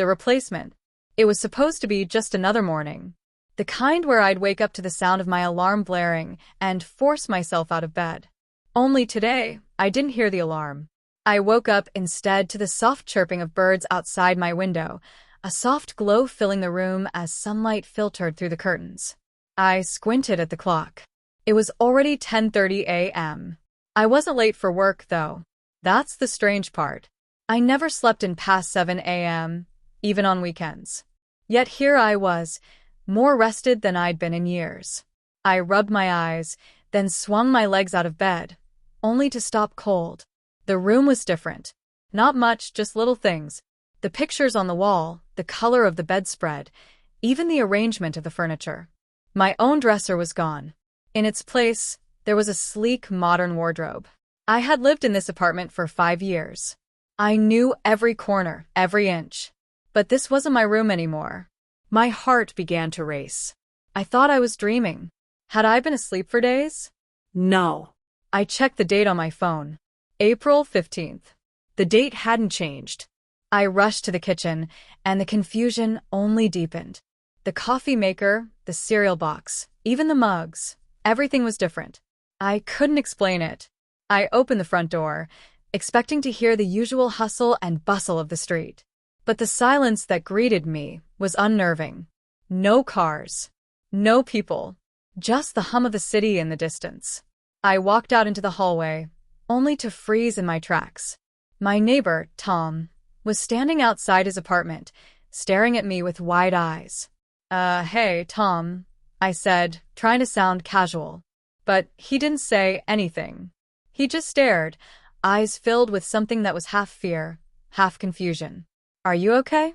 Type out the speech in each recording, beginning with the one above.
the replacement. It was supposed to be just another morning. The kind where I'd wake up to the sound of my alarm blaring and force myself out of bed. Only today, I didn't hear the alarm. I woke up instead to the soft chirping of birds outside my window, a soft glow filling the room as sunlight filtered through the curtains. I squinted at the clock. It was already 10:30 a.m. I wasn't late for work, though. That's the strange part. I never slept in past 7 a.m., even on weekends. Yet here I was, more rested than I'd been in years. I rubbed my eyes, then swung my legs out of bed, only to stop cold. The room was different. Not much, just little things. The pictures on the wall, the color of the bedspread, even the arrangement of the furniture. My own dresser was gone. In its place, there was a sleek, modern wardrobe. I had lived in this apartment for 5 years. I knew every corner, every inch. But this wasn't my room anymore. My heart began to race. I thought I was dreaming. Had I been asleep for days? No. I checked the date on my phone. April 15th. The date hadn't changed. I rushed to the kitchen, and the confusion only deepened. The coffee maker, the cereal box, even the mugs, everything was different. I couldn't explain it. I opened the front door, expecting to hear the usual hustle and bustle of the street. But the silence that greeted me was unnerving. No cars. No people. Just the hum of the city in the distance. I walked out into the hallway, only to freeze in my tracks. My neighbor, Tom, was standing outside his apartment, staring at me with wide eyes. Hey, Tom, I said, trying to sound casual. But he didn't say anything. He just stared, eyes filled with something that was half fear, half confusion. Are you okay?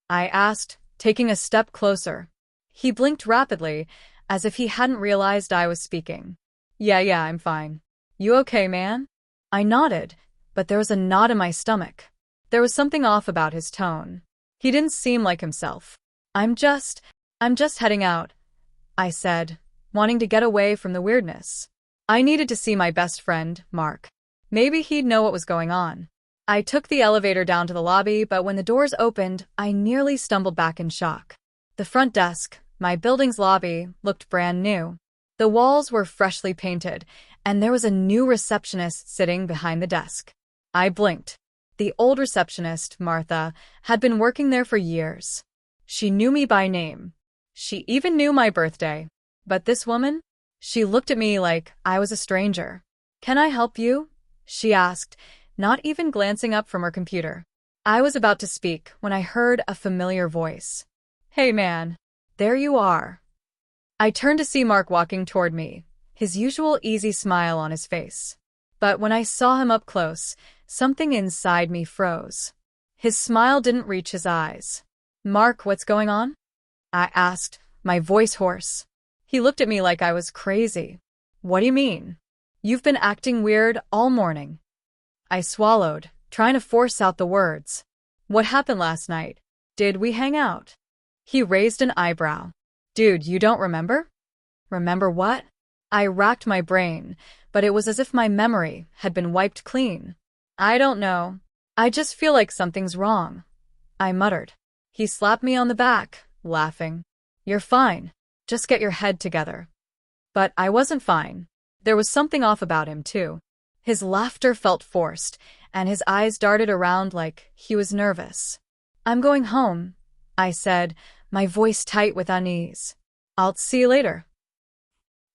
I asked, taking a step closer. He blinked rapidly, as if he hadn't realized I was speaking. Yeah, I'm fine. You okay, man? I nodded, but there was a knot in my stomach. There was something off about his tone. He didn't seem like himself. I'm just heading out, I said, wanting to get away from the weirdness. I needed to see my best friend, Mark. Maybe he'd know what was going on. I took the elevator down to the lobby, but when the doors opened, I nearly stumbled back in shock. The front desk, my building's lobby, looked brand new. The walls were freshly painted, and there was a new receptionist sitting behind the desk. I blinked. The old receptionist, Martha, had been working there for years. She knew me by name. She even knew my birthday. But this woman? She looked at me like I was a stranger. Can I help you? She asked, not even glancing up from her computer. I was about to speak when I heard a familiar voice. Hey man, there you are. I turned to see Mark walking toward me, his usual easy smile on his face. But when I saw him up close, something inside me froze. His smile didn't reach his eyes. Mark, what's going on? I asked, my voice hoarse. He looked at me like I was crazy. What do you mean? You've been acting weird all morning. I swallowed, trying to force out the words. What happened last night? Did we hang out? He raised an eyebrow. Dude, you don't remember? Remember what? I racked my brain, but it was as if my memory had been wiped clean. I don't know. I just feel like something's wrong. I muttered. He slapped me on the back, laughing. You're fine. Just get your head together. But I wasn't fine. There was something off about him, too. His laughter felt forced, and his eyes darted around like he was nervous. I'm going home, I said, my voice tight with unease. I'll see you later.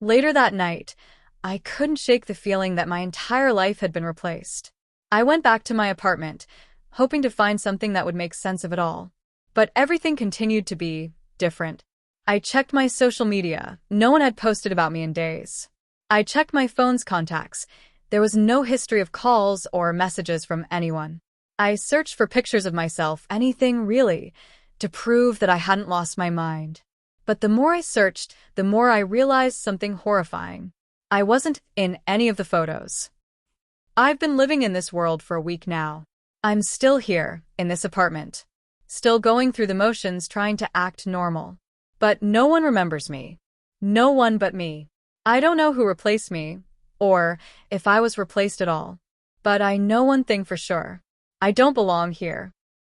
Later that night, I couldn't shake the feeling that my entire life had been replaced. I went back to my apartment, hoping to find something that would make sense of it all. But everything continued to be different. I checked my social media. No one had posted about me in days. I checked my phone's contacts. There was no history of calls or messages from anyone. I searched for pictures of myself, anything really, to prove that I hadn't lost my mind. But the more I searched, the more I realized something horrifying. I wasn't in any of the photos. I've been living in this world for a week now. I'm still here, in this apartment. Still going through the motions trying to act normal. But no one remembers me. No one but me. I don't know who replaced me, or if I was replaced at all. But I know one thing for sure. I don't belong here.